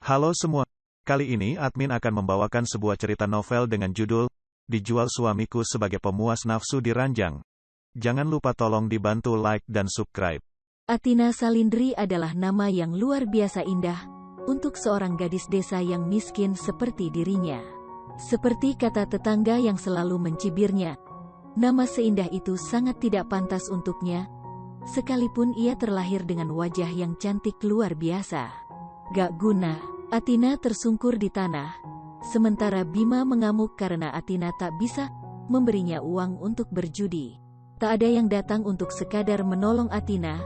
Halo semua. Kali ini admin akan membawakan sebuah cerita novel dengan judul Dijual Suamiku Sebagai Pemuas Nafsu di Ranjang. Jangan lupa tolong dibantu like dan subscribe. Athina Salindri adalah nama yang luar biasa indah untuk seorang gadis desa yang miskin seperti dirinya. Seperti kata tetangga yang selalu mencibirnya, nama seindah itu sangat tidak pantas untuknya, sekalipun ia terlahir dengan wajah yang cantik luar biasa. Gak guna, Athina tersungkur di tanah, sementara Bima mengamuk karena Athina tak bisa memberinya uang untuk berjudi. Tak ada yang datang untuk sekadar menolong Athina,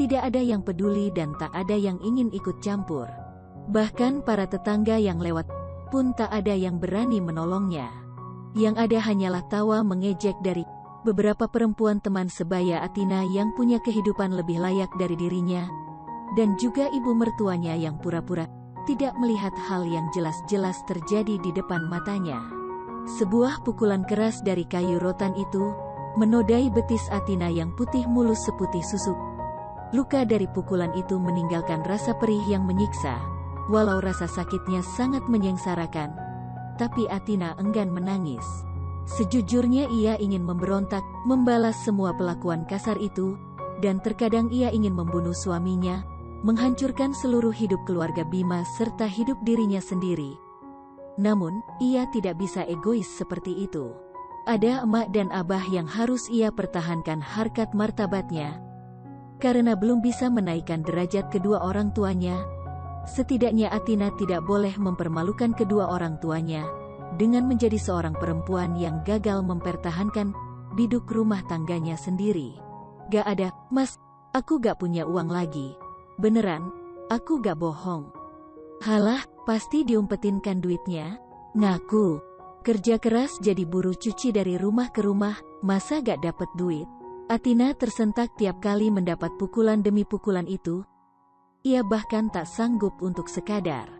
tidak ada yang peduli dan tak ada yang ingin ikut campur. Bahkan para tetangga yang lewat pun tak ada yang berani menolongnya. Yang ada hanyalah tawa mengejek dari beberapa perempuan teman sebaya Athina yang punya kehidupan lebih layak dari dirinya, dan juga ibu mertuanya yang pura-pura tidak melihat hal yang jelas-jelas terjadi di depan matanya. Sebuah pukulan keras dari kayu rotan itu menodai betis Athina yang putih mulus seputih susu. Luka dari pukulan itu meninggalkan rasa perih yang menyiksa. Walau rasa sakitnya sangat menyengsarakan, tapi Athina enggan menangis. Sejujurnya ia ingin memberontak, membalas semua perlakuan kasar itu, dan terkadang ia ingin membunuh suaminya, menghancurkan seluruh hidup keluarga Bima serta hidup dirinya sendiri. Namun, ia tidak bisa egois seperti itu. Ada emak dan abah yang harus ia pertahankan harkat martabatnya. Karena belum bisa menaikkan derajat kedua orang tuanya, setidaknya Athina tidak boleh mempermalukan kedua orang tuanya dengan menjadi seorang perempuan yang gagal mempertahankan biduk rumah tangganya sendiri. Gak ada, mas, aku gak punya uang lagi. Beneran, aku gak bohong. Halah, pasti diumpetinkan duitnya. Ngaku, kerja keras jadi buruh cuci dari rumah ke rumah, masa gak dapet duit? Athina tersentak tiap kali mendapat pukulan demi pukulan itu. Ia bahkan tak sanggup untuk sekadar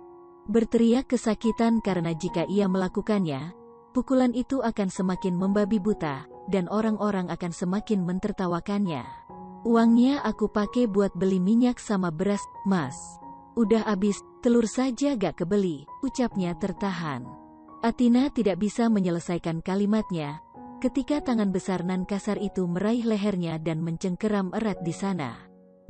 berteriak kesakitan karena jika ia melakukannya, pukulan itu akan semakin membabi buta, dan orang-orang akan semakin mentertawakannya. Uangnya aku pakai buat beli minyak sama beras, mas. Udah habis, telur saja gak kebeli, ucapnya tertahan. Athina tidak bisa menyelesaikan kalimatnya, ketika tangan besar nan kasar itu meraih lehernya dan mencengkeram erat di sana.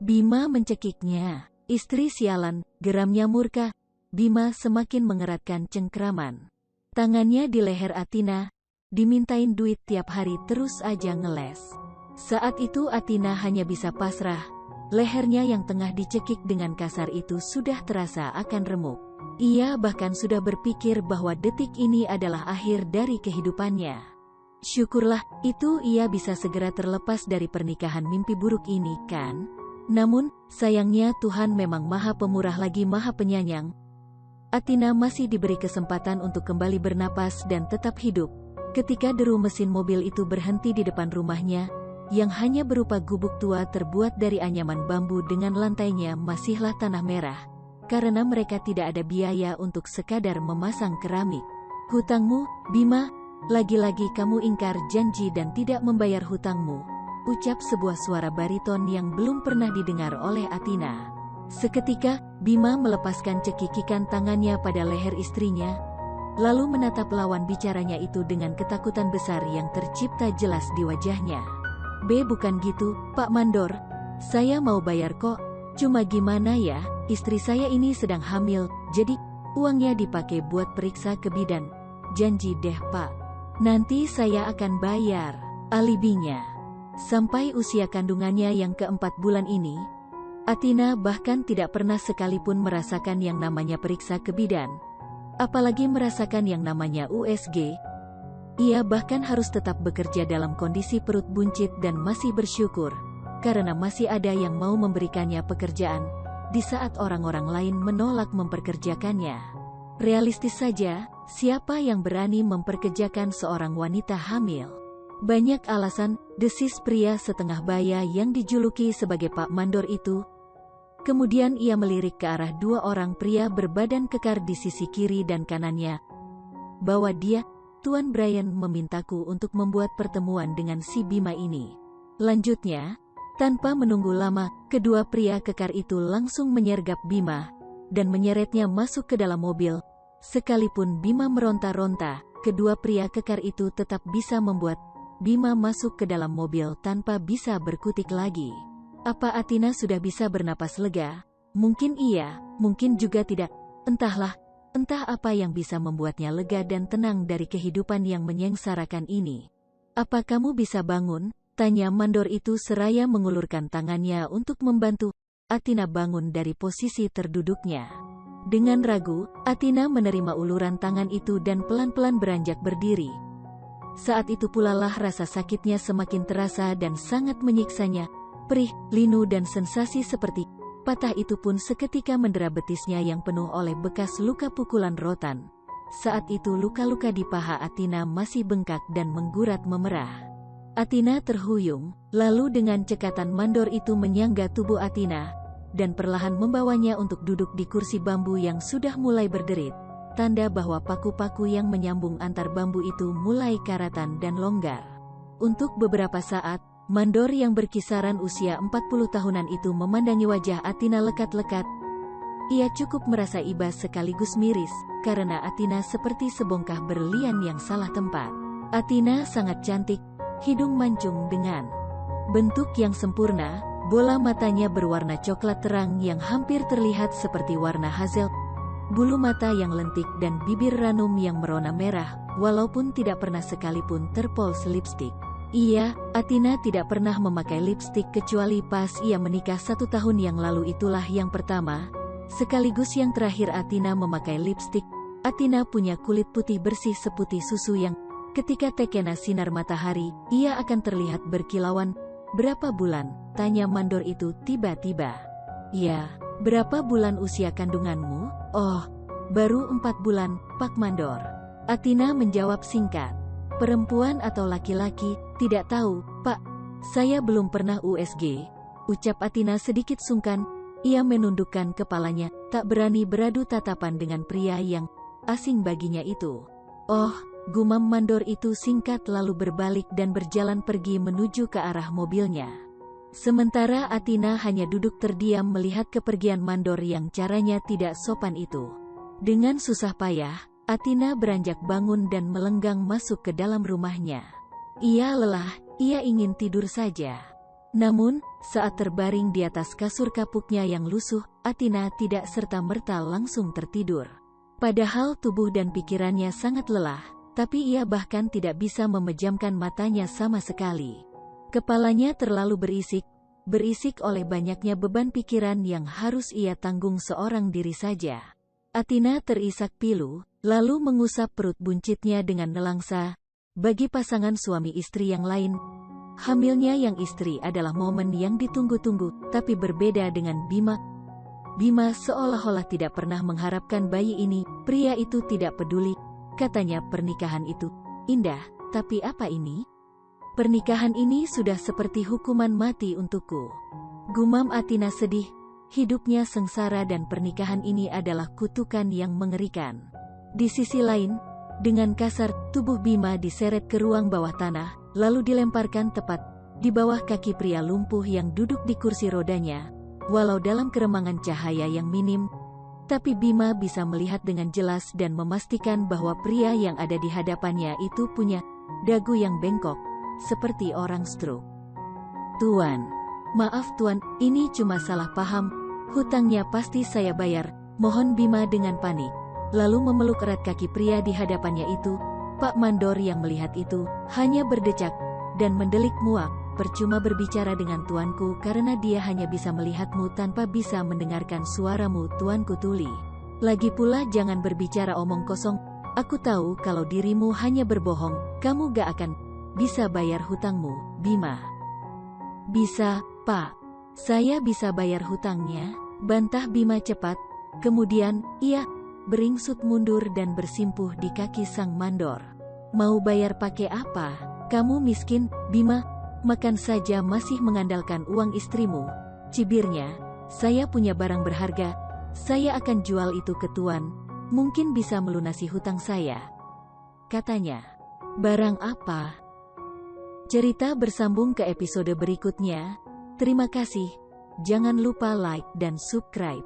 Bima mencekiknya. Istri sialan, geramnya murka. Bima semakin mengeratkan cengkeraman. Tangannya di leher Athina, dimintain duit tiap hari terus aja ngeles. Saat itu Athina hanya bisa pasrah. Lehernya yang tengah dicekik dengan kasar itu sudah terasa akan remuk. Ia bahkan sudah berpikir bahwa detik ini adalah akhir dari kehidupannya. Syukurlah, itu ia bisa segera terlepas dari pernikahan mimpi buruk ini, kan? Namun, sayangnya Tuhan memang maha pemurah lagi maha penyayang. Athina masih diberi kesempatan untuk kembali bernapas dan tetap hidup, ketika deru mesin mobil itu berhenti di depan rumahnya, yang hanya berupa gubuk tua terbuat dari anyaman bambu dengan lantainya masihlah tanah merah, karena mereka tidak ada biaya untuk sekadar memasang keramik. Hutangmu, Bima, lagi-lagi kamu ingkar janji dan tidak membayar hutangmu, ucap sebuah suara bariton yang belum pernah didengar oleh Athina. Seketika, Bima melepaskan cekikikan tangannya pada leher istrinya, lalu menatap lawan bicaranya itu dengan ketakutan besar yang tercipta jelas di wajahnya. Bukan gitu, Pak Mandor. Saya mau bayar kok. Cuma gimana ya, istri saya ini sedang hamil, jadi uangnya dipakai buat periksa ke bidan. Janji deh Pak. Nanti saya akan bayar. Alibinya. Sampai usia kandungannya yang keempat bulan ini, Athina bahkan tidak pernah sekalipun merasakan yang namanya periksa ke bidan, apalagi merasakan yang namanya USG. Ia bahkan harus tetap bekerja dalam kondisi perut buncit dan masih bersyukur, karena masih ada yang mau memberikannya pekerjaan, di saat orang-orang lain menolak memperkerjakannya. Realistis saja, siapa yang berani memperkerjakan seorang wanita hamil? Banyak alasan, desis pria setengah baya yang dijuluki sebagai Pak Mandor itu. Kemudian ia melirik ke arah dua orang pria berbadan kekar di sisi kiri dan kanannya. Bahwa dia, Tuan Brian memintaku untuk membuat pertemuan dengan si Bima ini. Lanjutnya, tanpa menunggu lama, kedua pria kekar itu langsung menyergap Bima, dan menyeretnya masuk ke dalam mobil. Sekalipun Bima meronta-ronta, kedua pria kekar itu tetap bisa membuat Bima masuk ke dalam mobil tanpa bisa berkutik lagi. Apa Athena sudah bisa bernapas lega? Mungkin iya, mungkin juga tidak. Entahlah, entah apa yang bisa membuatnya lega dan tenang dari kehidupan yang menyengsarakan ini. Apa kamu bisa bangun? Tanya mandor itu seraya mengulurkan tangannya untuk membantu Athena bangun dari posisi terduduknya. Dengan ragu, Athena menerima uluran tangan itu dan pelan-pelan beranjak berdiri. Saat itu pula lah rasa sakitnya semakin terasa dan sangat menyiksanya. Perih, linu dan sensasi seperti patah itu pun seketika mendera betisnya yang penuh oleh bekas luka pukulan rotan. Saat itu luka-luka di paha Athena masih bengkak dan menggurat memerah. Athena terhuyung, lalu dengan cekatan mandor itu menyangga tubuh Athena, dan perlahan membawanya untuk duduk di kursi bambu yang sudah mulai berderit. Tanda bahwa paku-paku yang menyambung antar bambu itu mulai karatan dan longgar. Untuk beberapa saat, mandor yang berkisaran usia 40 tahunan itu memandangi wajah Athena lekat-lekat. Ia cukup merasa iba sekaligus miris, karena Athena seperti sebongkah berlian yang salah tempat. Athena sangat cantik, hidung mancung dengan bentuk yang sempurna, bola matanya berwarna coklat terang yang hampir terlihat seperti warna hazel, bulu mata yang lentik dan bibir ranum yang merona merah, walaupun tidak pernah sekalipun terpoles lipstik. Iya, Athena tidak pernah memakai lipstik kecuali pas ia menikah 1 tahun yang lalu. Itulah yang pertama, sekaligus yang terakhir Athena memakai lipstik. Athena punya kulit putih bersih seputih susu yang, ketika terkena sinar matahari, ia akan terlihat berkilauan. Berapa bulan? Tanya mandor itu tiba-tiba. Ya, berapa bulan usia kandunganmu? Oh, baru 4 bulan, Pak Mandor. Athena menjawab singkat. Perempuan atau laki-laki? Tidak tahu, Pak. Saya belum pernah USG. Ucap Athena sedikit sungkan. Ia menundukkan kepalanya, tak berani beradu tatapan dengan pria yang asing baginya itu. Oh, gumam mandor itu singkat lalu berbalik dan berjalan pergi menuju ke arah mobilnya. Sementara Athena hanya duduk terdiam melihat kepergian mandor yang caranya tidak sopan itu. Dengan susah payah, Athena beranjak bangun dan melenggang masuk ke dalam rumahnya. Ia lelah, ia ingin tidur saja. Namun, saat terbaring di atas kasur kapuknya yang lusuh, Athena tidak serta-merta langsung tertidur. Padahal tubuh dan pikirannya sangat lelah, tapi ia bahkan tidak bisa memejamkan matanya sama sekali. Kepalanya terlalu berisik oleh banyaknya beban pikiran yang harus ia tanggung seorang diri saja. Athena terisak pilu, lalu mengusap perut buncitnya dengan nelangsa. Bagi pasangan suami istri yang lain, hamilnya yang istri adalah momen yang ditunggu-tunggu, tapi berbeda dengan Bima. Bima seolah-olah tidak pernah mengharapkan bayi ini. Pria itu tidak peduli, katanya pernikahan itu indah, tapi apa ini? Pernikahan ini sudah seperti hukuman mati untukku. Gumam Athena sedih, hidupnya sengsara dan pernikahan ini adalah kutukan yang mengerikan. Di sisi lain, dengan kasar, tubuh Bima diseret ke ruang bawah tanah, lalu dilemparkan tepat di bawah kaki pria lumpuh yang duduk di kursi rodanya. Walau dalam keremangan cahaya yang minim, tapi Bima bisa melihat dengan jelas dan memastikan bahwa pria yang ada di hadapannya itu punya dagu yang bengkok, seperti orang stroke. Tuan, maaf Tuan, ini cuma salah paham, hutangnya pasti saya bayar, mohon Bima dengan panik. Lalu memeluk erat kaki pria di hadapannya itu. Pak Mandor yang melihat itu, hanya berdecak dan mendelik muak. Percuma berbicara dengan tuanku karena dia hanya bisa melihatmu tanpa bisa mendengarkan suaramu, tuanku tuli. Lagi pula jangan berbicara omong kosong, aku tahu kalau dirimu hanya berbohong, kamu gak akan bisa bayar hutangmu, Bima. Bisa, Pak. Saya bisa bayar hutangnya, bantah Bima cepat. Kemudian, ia beringsut mundur dan bersimpuh di kaki sang mandor. Mau bayar pakai apa? Kamu miskin, Bima. Makan saja masih mengandalkan uang istrimu, cibirnya. Saya punya barang berharga, saya akan jual itu ke tuan, mungkin bisa melunasi hutang saya, katanya. Barang apa? Cerita bersambung ke episode berikutnya. Terima kasih. Jangan lupa like dan subscribe.